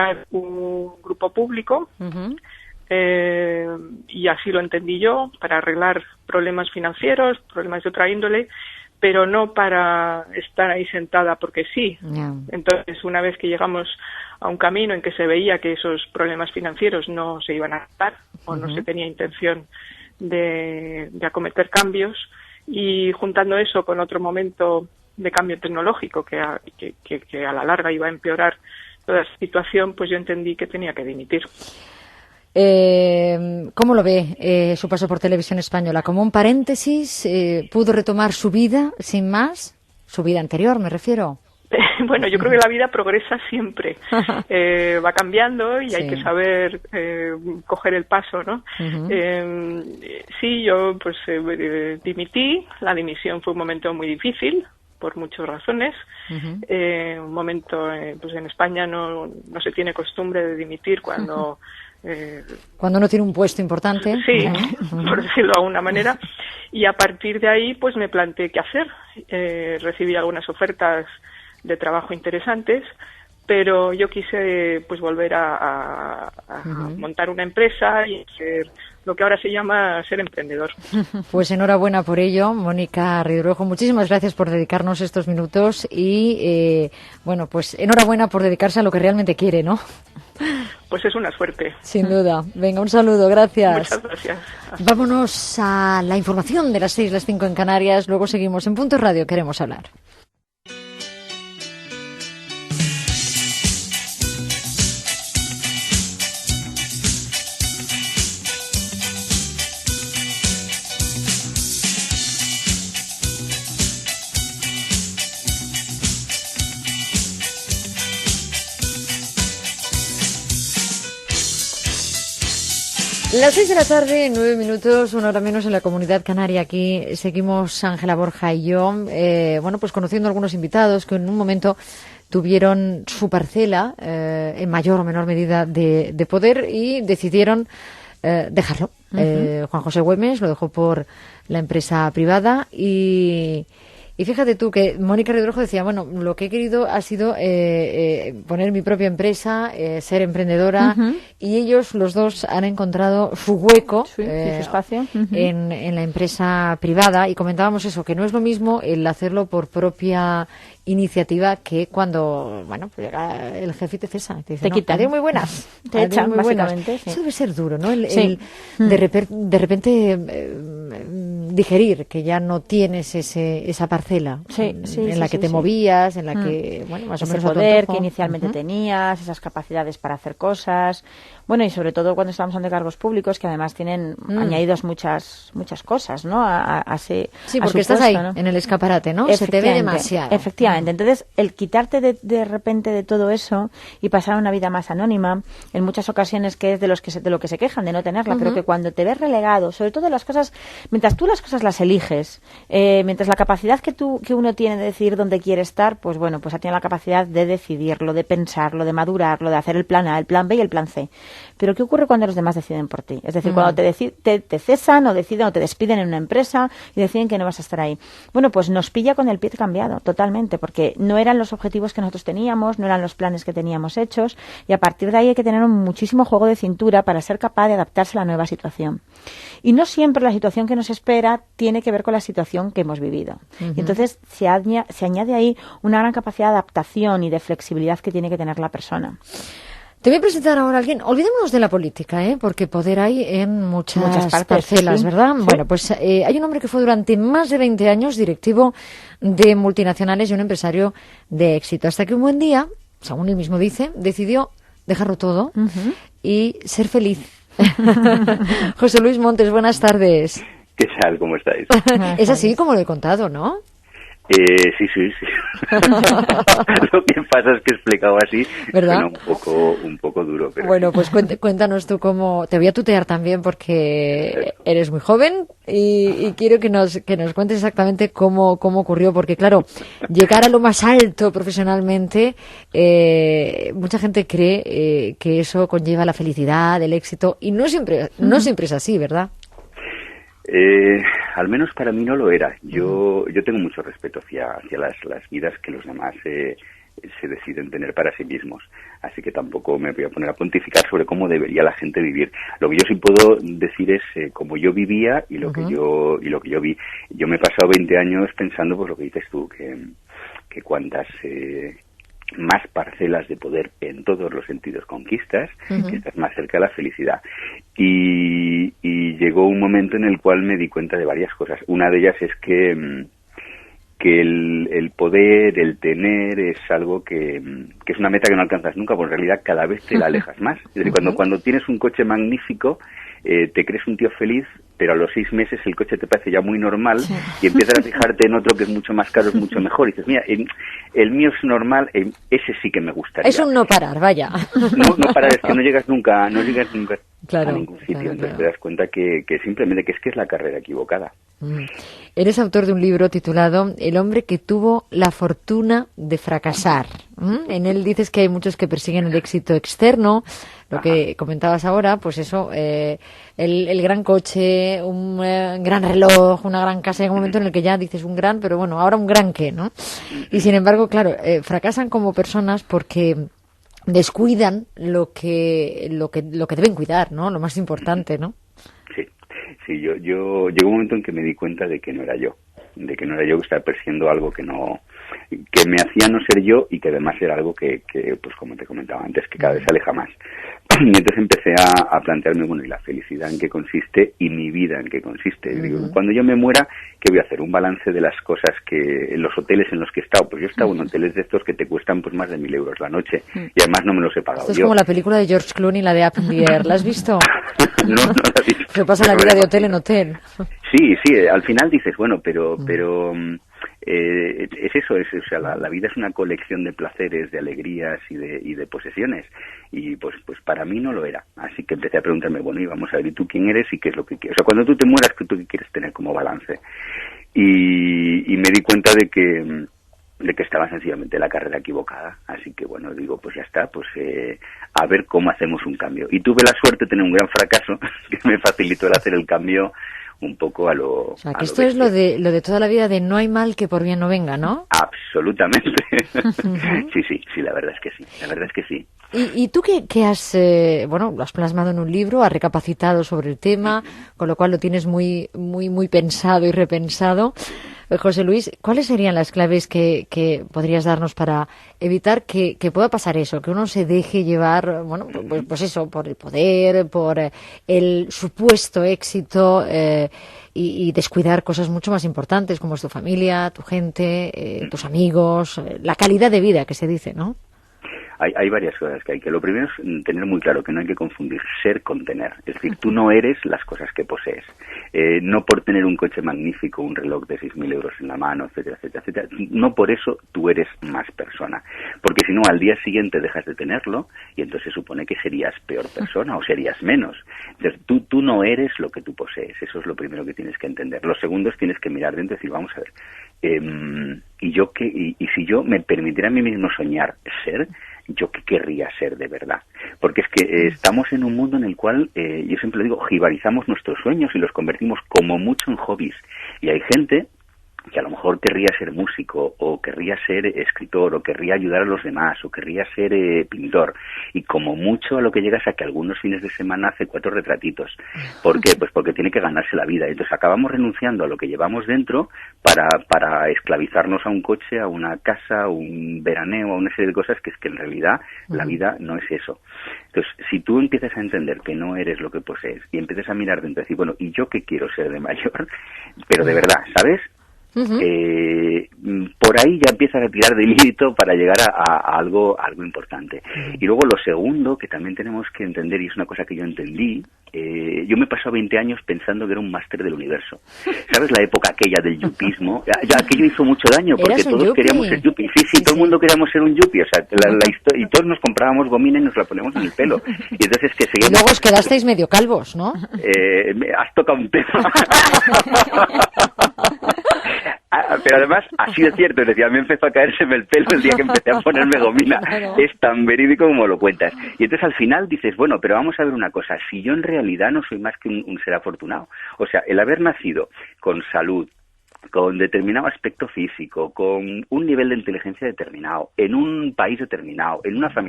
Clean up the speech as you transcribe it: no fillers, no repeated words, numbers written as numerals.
crear un grupo público, y así lo entendí yo, para arreglar problemas financieros, problemas de otra índole, pero no para estar ahí sentada porque sí. Entonces, una vez que llegamos a un camino en que se veía que esos problemas financieros no se iban a tratar o no se tenía intención de acometer cambios, y juntando eso con otro momento de cambio tecnológico que a la larga iba a empeorar toda esa situación, pues yo entendí que tenía que dimitir. ¿Cómo lo ve su paso por Televisión Española? ¿Como un paréntesis? ¿Pudo retomar su vida sin más? ¿Su vida anterior, me refiero? Bueno, yo creo que la vida progresa siempre, va cambiando y hay que saber coger el paso, ¿no? Sí, yo pues dimití. La dimisión fue un momento muy difícil por muchas razones. Un momento, pues en España no se tiene costumbre de dimitir cuando uno tiene un puesto importante. Sí, por decirlo de alguna manera. Y a partir de ahí, pues me planteé qué hacer. Recibí algunas ofertas de trabajo interesantes, pero yo quise pues volver a montar una empresa y hacer lo que ahora se llama ser emprendedor. Pues enhorabuena por ello, Mónica Ridruejo. Muchísimas gracias por dedicarnos estos minutos y, bueno, pues enhorabuena por dedicarse a lo que realmente quiere, ¿no? Pues es una suerte. Sin duda. Venga, un saludo, gracias. Muchas gracias. Vámonos a la información de las 6, las 5 en Canarias. Luego seguimos en Punto Radio. Queremos hablar. Las 6 de la tarde, 9 minutos, 1 hora menos en la Comunidad Canaria. Aquí seguimos Ángela Borja y yo, bueno, pues conociendo a algunos invitados que en un momento tuvieron su parcela, en mayor o menor medida de poder, y decidieron dejarlo. Juan José Güemes lo dejó por la empresa privada y fíjate tú que Mónica Ridruejo decía, bueno, lo que he querido ha sido poner mi propia empresa, ser emprendedora, y ellos, los dos, han encontrado su hueco, su espacio en la empresa privada, y comentábamos eso, que no es lo mismo el hacerlo por propia iniciativa que cuando, bueno, pues llega el jefe y te cesa, te dice, te quitan. Adiós muy buenas, te echan, muy básicamente. Sí. Eso debe ser duro, ¿no? De repente digerir que ya no tienes esa parcela en la que te movías, en la que, bueno, más o menos ese poder que inicialmente tenías, esas capacidades para hacer cosas. Bueno, y sobre todo cuando estamos ante cargos públicos, que además tienen añadidos muchas cosas, ¿no? Sí, porque estás ahí, ¿no? En el escaparate, ¿no? Se te ve demasiado. Efectivamente. Entonces, el quitarte de repente de todo eso y pasar a una vida más anónima, en muchas ocasiones que es de lo que se quejan de no tenerla, pero que cuando te ves relegado, sobre todo las cosas, mientras tú las cosas las eliges, mientras la capacidad que uno tiene de decidir dónde quiere estar, pues bueno, pues tiene la capacidad de decidirlo, de pensarlo, de madurarlo, de hacer el plan A, el plan B y el plan C. Pero ¿qué ocurre cuando los demás deciden por ti? Es decir, cuando te cesan o deciden o te despiden en una empresa y deciden que no vas a estar ahí. Bueno, pues nos pilla con el pie cambiado, totalmente, porque no eran los objetivos que nosotros teníamos, no eran los planes que teníamos hechos, y a partir de ahí hay que tener muchísimo juego de cintura para ser capaz de adaptarse a la nueva situación. Y no siempre la situación que nos espera tiene que ver con la situación que hemos vivido. Y entonces se añade ahí una gran capacidad de adaptación y de flexibilidad que tiene que tener la persona. Te voy a presentar ahora a alguien. Olvidémonos de la política, porque poder hay en muchas parcelas, ¿verdad? Sí. Bueno, pues hay un hombre que fue durante más de 20 años directivo de multinacionales y un empresario de éxito. Hasta que un buen día, según él mismo dice, decidió dejarlo todo y ser feliz. José Luis Montes, buenas tardes. ¿Qué tal? ¿Cómo estáis? Es así como lo he contado, ¿no? Sí. Lo que pasa es que explicado así, ¿verdad? Suena un poco duro. Pero bueno, pues cuéntanos tú cómo... Te voy a tutear también porque eres muy joven y quiero que nos cuentes exactamente cómo ocurrió, porque claro, llegar a lo más alto profesionalmente, mucha gente cree que eso conlleva la felicidad, el éxito, y no siempre es así, ¿verdad? Al menos para mí no lo era. Yo tengo mucho respeto hacia las vidas que los demás se deciden tener para sí mismos. así que tampoco me voy a poner a pontificar sobre cómo debería la gente vivir. Lo que yo sí puedo decir es cómo yo vivía y lo que yo vi. Yo me he pasado 20 años pensando, pues lo que dices tú, que cuantas más parcelas de poder en todos los sentidos conquistas, que estás más cerca de la felicidad. Y llegó un momento en el cual me di cuenta de varias cosas. Una de ellas es que el poder, el tener, es algo que es una meta que no alcanzas nunca, porque en realidad cada vez te la alejas más. Es decir, cuando tienes un coche magnífico, te crees un tío feliz, pero a los 6 meses el coche te parece ya muy normal y empiezas a fijarte en otro que es mucho más caro, es mucho mejor. Y dices, mira, el mío es normal, ese sí que me gustaría. Es un no parar, vaya. No parar, es que no llegas nunca claro, a ningún sitio. Claro, entonces te das cuenta que simplemente que es la carrera equivocada. Eres autor de un libro titulado El hombre que tuvo la fortuna de fracasar. En él dices que hay muchos que persiguen el éxito externo, lo que comentabas ahora, pues eso, el gran coche, un gran reloj, una gran casa. Hay un momento en el que ya dices un gran, pero bueno, ahora un gran qué, ¿no? Y sin embargo, claro, fracasan como personas porque descuidan lo que deben cuidar, ¿no? Lo más importante, ¿no? Sí, yo llegó un momento en que me di cuenta de que no era yo que estaba persiguiendo algo que me hacía no ser yo y que además era algo que pues como te comentaba antes, que cada vez se aleja más. Y entonces empecé a plantearme, bueno, ¿y la felicidad en qué consiste? ¿Y mi vida en qué consiste? Digo, cuando yo me muera, ¿qué voy a hacer? ¿Un balance de las cosas que en los hoteles en los que he estado? Pues yo he estado en hoteles de estos que te cuestan pues más de 1.000 euros la noche y además no me los he pagado yo. Esto es como la película de George Clooney, la de Up in the Air. ¿La has visto? No la he visto. Se pasa la vida de hotel en hotel. Sí, al final dices, bueno, pero es eso, o sea, la vida es una colección de placeres, de alegrías y de posesiones, y pues para mí no lo era. Así que empecé a preguntarme, bueno, y vamos a ver, ¿y tú quién eres y qué es lo que quieres? O sea, cuando tú te mueras, ¿tú qué quieres tener como balance? Y me di cuenta de que estaba sencillamente la carrera equivocada, así que bueno, digo, pues ya está, pues a ver cómo hacemos un cambio. Y tuve la suerte de tener un gran fracaso que me facilitó el hacer el cambio un poco a lo... O sea, que esto es lo de toda la vida de no hay mal que por bien no venga, ¿no? Absolutamente. Sí, la verdad es que sí. ¿Y tú qué has, lo has plasmado en un libro, has recapacitado sobre el tema, con lo cual lo tienes muy, muy, muy pensado y repensado? José Luis, ¿cuáles serían las claves que podrías darnos para evitar que pueda pasar eso, que uno se deje llevar, pues eso, por el poder, por el supuesto éxito y descuidar cosas mucho más importantes como es tu familia, tu gente, tus amigos, la calidad de vida que se dice, ¿no? Hay varias cosas que hay que. Lo primero es tener muy claro que no hay que confundir ser con tener. Es decir, tú no eres las cosas que posees. No por tener un coche magnífico, un reloj de 6.000 euros en la mano, etcétera, etcétera, etcétera. No por eso tú eres más persona. Porque si no, al día siguiente dejas de tenerlo y entonces se supone que serías peor persona o serías menos. Entonces, tú no eres lo que tú posees. Eso es lo primero que tienes que entender. Lo segundo es tienes que mirar dentro y decir, vamos a ver, y si yo me permitiera a mí mismo soñar ser, ¿yo qué querría ser de verdad? Porque es que estamos en un mundo en el cual, yo siempre digo, jibarizamos nuestros sueños y los convertimos como mucho en hobbies. Y hay gente que a lo mejor querría ser músico, o querría ser escritor, o querría ayudar a los demás, o querría ser pintor, y como mucho a lo que llegas a que algunos fines de semana hace 4 retratitos. ¿Por qué? Pues porque tiene que ganarse la vida. Entonces acabamos renunciando a lo que llevamos dentro para esclavizarnos a un coche, a una casa, a un veraneo, a una serie de cosas que es que en realidad la vida no es eso. Entonces, si tú empiezas a entender que no eres lo que posees, y empiezas a mirar dentro y decir, bueno, ¿y yo qué quiero ser de mayor? Pero de verdad, ¿sabes? Por ahí ya empiezas a tirar del hilito para llegar a algo importante. Y luego lo segundo que también tenemos que entender, y es una cosa que yo entendí, yo me he pasado 20 años pensando que era un máster del universo. ¿Sabes la época aquella del yupismo? Ya aquello hizo mucho daño porque todos queríamos ser yuppies. Sí, todo el mundo queríamos ser un yuppie. O sea, y todos nos comprábamos gomina y nos la poníamos en el pelo. Y entonces que seguíamos... Y luego os quedasteis medio calvos, ¿no? Has tocado un tema. Pero además ha sido cierto, es decir, a mí empezó a caérseme el pelo el día que empecé a ponerme gomina. Es tan verídico como lo cuentas. Y entonces al final dices, bueno, pero vamos a ver una cosa, si yo en realidad no soy más que un ser afortunado, o sea, el haber nacido con salud, con determinado aspecto físico, con un nivel de inteligencia determinado, en un país determinado, en una familia